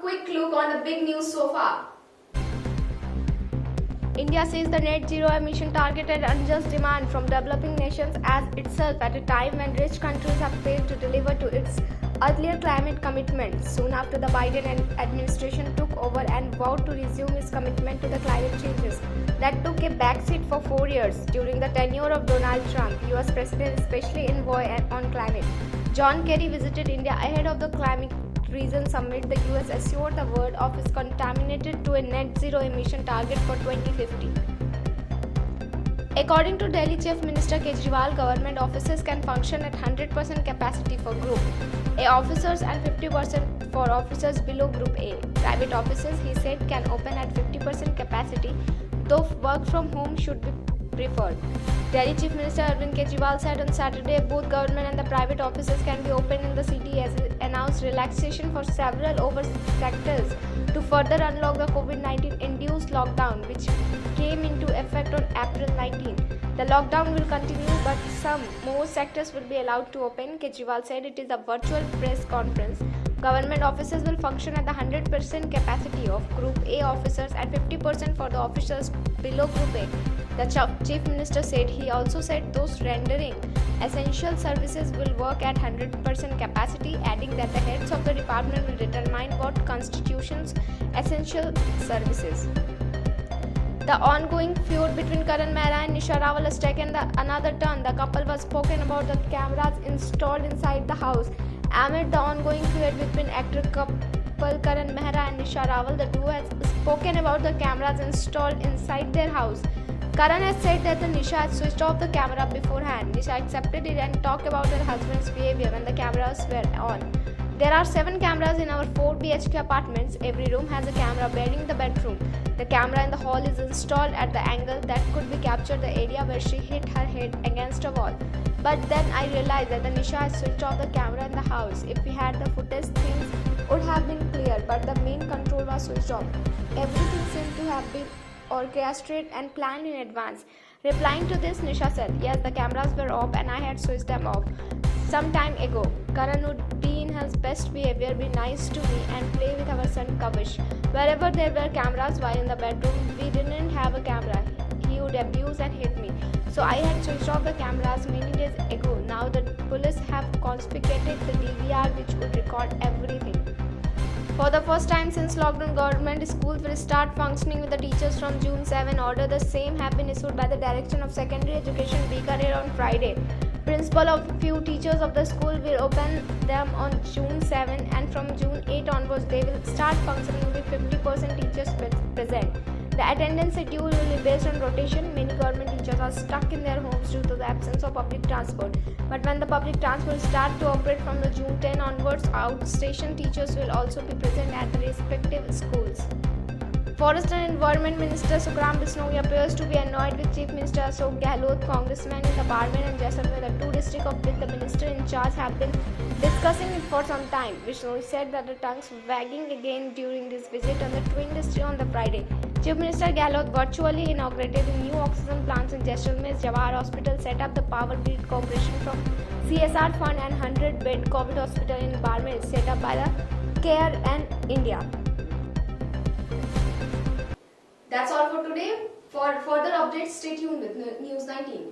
quick look on the big news so far. India sees the net zero emission target an unjust demand from developing nations as itself at a time when rich countries have failed to deliver to its earlier climate commitments. Soon after the Biden administration took over and vowed to resume its commitment to the climate changes that took a backseat for 4 years during the tenure of Donald Trump, US President especially envoy on climate. John Kerry visited India ahead of the climate Region Summit. The US assured the world of its contaminated to a net zero emission target for 2050. According to Delhi Chief Minister Kejriwal, government offices can function at 100% capacity for Group A officers and 50% for officers below Group A. Private offices, he said, can open at 50% capacity, though work from home should be preferred. Delhi Chief Minister Arvind Kejriwal said on Saturday both government and the private offices can be opened in the city as it announced relaxation for several over sectors to further unlock the COVID-19 induced lockdown which came into effect on April 19. The lockdown will continue but some more sectors will be allowed to open. Kejriwal said it is a virtual press conference. Government offices will function at the 100% capacity of Group A officers and 50% for the officers below Group A. The Chief Minister said he also said those rendering essential services will work at 100% capacity, adding that the heads of the department will determine what constitutes essential services. The ongoing feud between Karan Mehra and Nisha Rawal has taken another turn. The couple was spoken about the cameras installed inside the house. Amid the ongoing feud between actor couple Karan Mehra and Nisha Rawal, the duo has spoken about the cameras installed inside their house. Karan has said that the Nisha had switched off the camera beforehand. Nisha accepted it and talked about her husband's behavior when the cameras were on. There are 7 cameras in our 4 BHK apartments. Every room has a camera bearing the bedroom. The camera in the hall is installed at the angle that could be captured the area where she hit her head against a wall. But then I realized that the Nisha had switched off the camera in the house. If we had the footage, things would have been clear, but the main control was switched off. Everything seemed to have been orchestrated and planned in advance. Replying to this, Nisha said, yes, the cameras were off and I had switched them off some time ago. Karan would be in his best behavior, be nice to me and play with our son Kavish. Wherever there were cameras while in the bedroom, we didn't have a camera. He would abuse and hit me. So I had switched off the cameras many days ago. Now the police have confiscated the DVR which would record everything. For the first time since lockdown, government schools will start functioning with the teachers from June 7. Order the same have been issued by the Direction of Secondary Education Bikaner on Friday. Principal of few teachers of the school will open them on June 7 and from June 8 onwards they will start functioning with 50% teachers present. The attendance schedule will be based on rotation. Many government teachers are stuck in their homes due to the absence of public transport. But when the public transport starts to operate from the June 10 onwards, outstation teachers will also be present at the respective schools. Forest and Environment Minister Sukram Bisnoy appears to be annoyed with Chief Minister Ashok Gehlot. Congressmen in the Parliament and Jaisalmer, the 2 districts of which the minister in charge have been discussing it for some time. Bisnoy said that the tongues wagging again during this visit on the twin district on the Friday. Chief Minister Gehlot virtually inaugurated the new oxygen plants in Jaisalmer's Jawahar Hospital, set up the Power Grid Corporation from CSR Fund and 100-bed COVID hospital in Barmer set up by the CARE and India. That's all for today. For further updates, stay tuned with News 19.